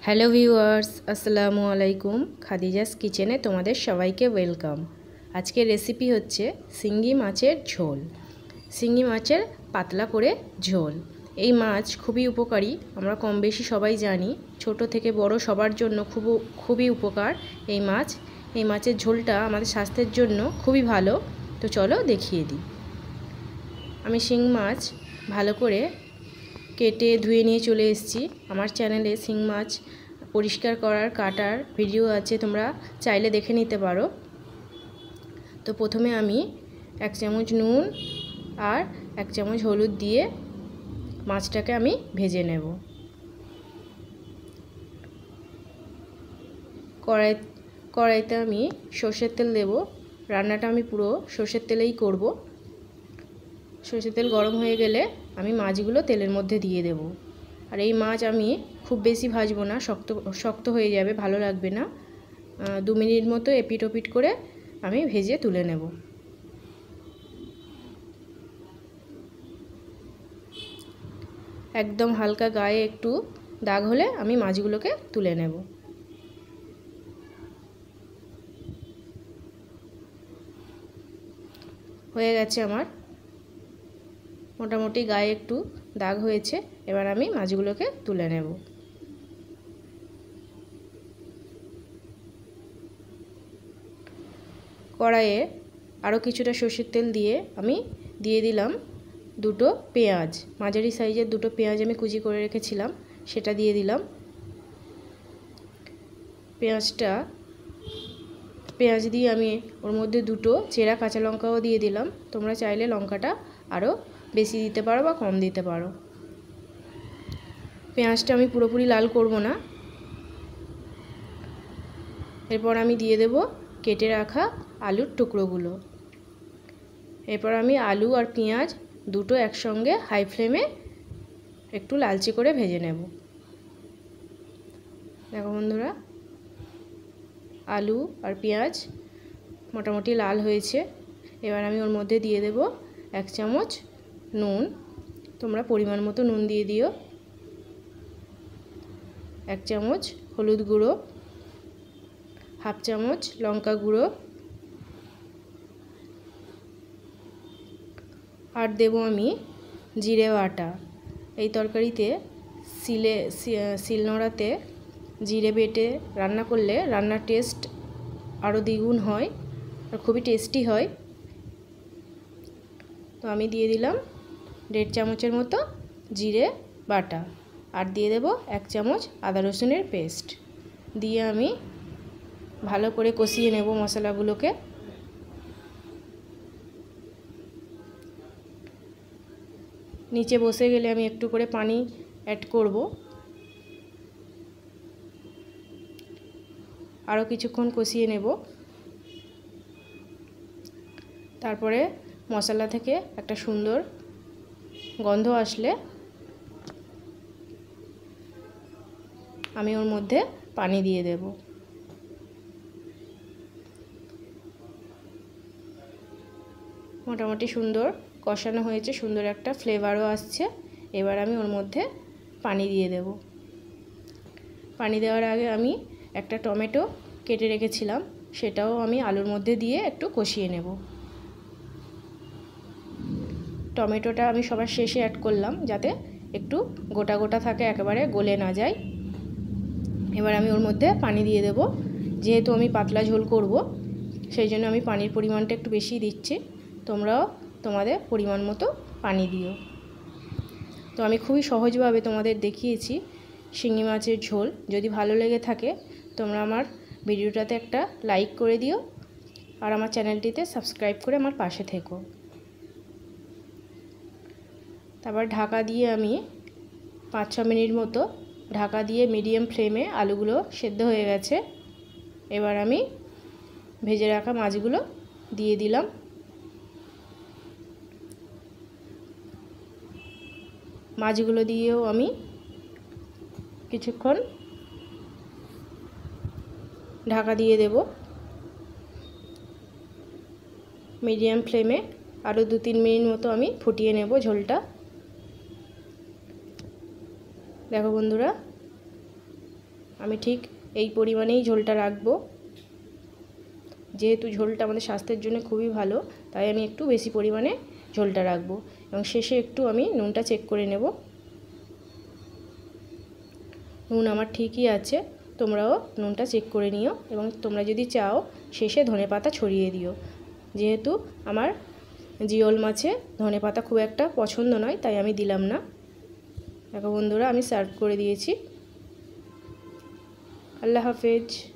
Hello viewers, আসসালামু আলাইকুম। খাদিজাস কিচেনে তোমাদের সবাইকে ওয়েলকাম। আজকের রেসিপি হচ্ছে শিঙ্গি মাছের ঝোল। শিঙ্গি মাছের পাতলা করে ঝোল। এই মাছ খুবই উপকারী, আমরা কম বেশি সবাই জানি। ছোট থেকে বড় সবার জন্য খুবই উপকার এই মাছ। এই মাছের ঝোলটা আমাদের স্বাস্থ্যের জন্য খুবই ভালো। তো চলো দেখিয়ে দিই। আমি শিং মাছ ভালো করে কেটে ধুয়ে নিয়ে চলে এসেছি। আমার চ্যানেলে শিং মাছ পরিষ্কার করার কাটার ভিডিও আছে, তোমরা চাইলে দেখে নিতে পারো। তো প্রথমে আমি 1 চামচ নুন আর 1 চামচ হলুদ দিয়ে মাছটাকে আমি ভেজে নেব। কড়াইতে আমি সর্ষের তেল দেব। রান্নাটা আমি পুরো সর্ষের তেলেই করব। সর্ষের তেল গরম হয়ে গেলে আমি মাছগুলো তেলের মধ্যে দিয়ে দেব। আর এই মাছ আমি খুব বেশি ভাজবো না, শক্ত হয়ে যাবে, ভালো লাগবে না। 2 মিনিট মতো এপিট ওপিট করে আমি ভেজে তুলে নেব। একদম হালকা গায়ে একটু দাগ হলে আমি মাছগুলোকে তুলে নেব। হয়ে গেছে আমার, মোটামুটি গায়ে একটু দাগ হয়েছে। এবার আমি মাছগুলোকে তুলে নেব। কড়াইয়ে আরও কিছুটা সর্ষের তেল দিয়ে আমি দিয়ে দিলাম 2টো পেঁয়াজ। মাঝারি সাইজের 2টো পেঁয়াজ আমি কুচি করে রেখেছিলাম, সেটা দিয়ে দিলাম। পেঁয়াজ দিয়ে আমি ওর মধ্যে 2টো চেরা কাঁচা লঙ্কাও দিয়ে দিলাম। তোমরা চাইলে লঙ্কাটা আরও বেশি দিতে পারো বা কম দিতে পারো। পেঁয়াজটা আমি পুরোপুরি লাল করব না। এরপর আমি দিয়ে দেব কেটে রাখা আলুর টুকরোগুলো। এরপর আমি আলু আর পেঁয়াজ দুটো একসঙ্গে হাই ফ্লেমে একটু লালচে করে ভেজে নেব। দেখো বন্ধুরা, আলু আর পেঁয়াজ মোটামুটি লাল হয়েছে। এবার আমি ওর মধ্যে দিয়ে দেব 1 চামচ নুন। তোমরা পরিমাণ মতো নুন দিয়ে দিও। 1 চামচ হলুদ গুঁড়ো, 1/2 চামচ লঙ্কা গুঁড়ো, আর দেব আমি জিরে বাটা। এই তরকারিতে শিলনোড়াতে জিরে বেটে রান্না করলে রান্নার টেস্ট আরও দ্বিগুণ হয় আর খুবই টেস্টি হয়। তো আমি দিয়ে দিলাম 1.5 চামচের মতো জিরে বাটা, আর দিয়ে দেব 1 চামচ আদা রসুনের পেস্ট। দিয়ে আমি ভালো করে কষিয়ে নেব মশলাগুলোকে। নিচে বসে গেলে আমি একটু করে পানি অ্যাড করব। আরও কিছুক্ষণ কষিয়ে নেব। তারপরে মশলা থেকে একটা সুন্দর গন্ধ আসলে আমি ওর মধ্যে পানি দিয়ে দেব। মোটামুটি সুন্দর কষানো হয়েছে, সুন্দর একটা ফ্লেভারও আসছে। এবার আমি ওর মধ্যে পানি দিয়ে দেব। পানি দেওয়ার আগে আমি একটা টমেটো কেটে রেখেছিলাম, সেটাও আমি আলুর মধ্যে দিয়ে একটু কষিয়ে নেব। টমেটোটা আমি সবার শেষে অ্যাড করলাম যাতে একটু গোটা গোটা থাকে, একেবারে গলে না যায়। এবার আমি ওর মধ্যে পানি দিয়ে দেব। যেহেতু আমি পাতলা ঝোল করব, সেই জন্য আমি পানির পরিমাণটা একটু বেশি দিচ্ছি। তোমরাও তোমাদের পরিমাণ মতো পানি দিও। তো আমি খুবই সহজভাবে তোমাদের দেখিয়েছি শিঙি মাছের ঝোল। যদি ভালো লেগে থাকে তোমরা আমার ভিডিওটাতে একটা লাইক করে দিও, আর আমার চ্যানেলটিতে সাবস্ক্রাইব করে আমার পাশে থেকো। তারপর ঢাকা দিয়ে আমি 5-6 মিনিট মতো ঢাকা দিয়ে মিডিয়াম ফ্লেমে আলুগুলো সেদ্ধ হয়ে গেছে। এবার আমি ভেজে রাখা মাছগুলো দিয়ে দিলাম। মাছগুলো দিয়েও আমি কিছুক্ষণ ঢাকা দিয়ে দেব মিডিয়াম ফ্লেমে। আরও 2-3 মিনিট মতো আমি ফুটিয়ে নেব ঝোলটা। দেখো বন্ধুরা, আমি ঠিক এই পরিমাণেই ঝোলটা রাখবো। যেহেতু ঝোলটা আমাদের স্বাস্থ্যের জন্য খুবই ভালো, তাই আমি একটু বেশি পরিমাণে ঝোলটা রাখবো। এবং শেষে একটু আমি নুনটা চেক করে নেব। নুন আমার ঠিকই আছে, তোমরাও নুনটা চেক করে নিও। এবং তোমরা যদি চাও শেষে ধনেপাতা ছড়িয়ে দিও। যেহেতু আমার জিওল মাছে ধনেপাতা খুব একটা পছন্দ নয়, তাই আমি দিলাম না। দেখো বন্ধুরা, আমি সার্ভ করে দিয়েছি। আল্লাহ হাফেজ।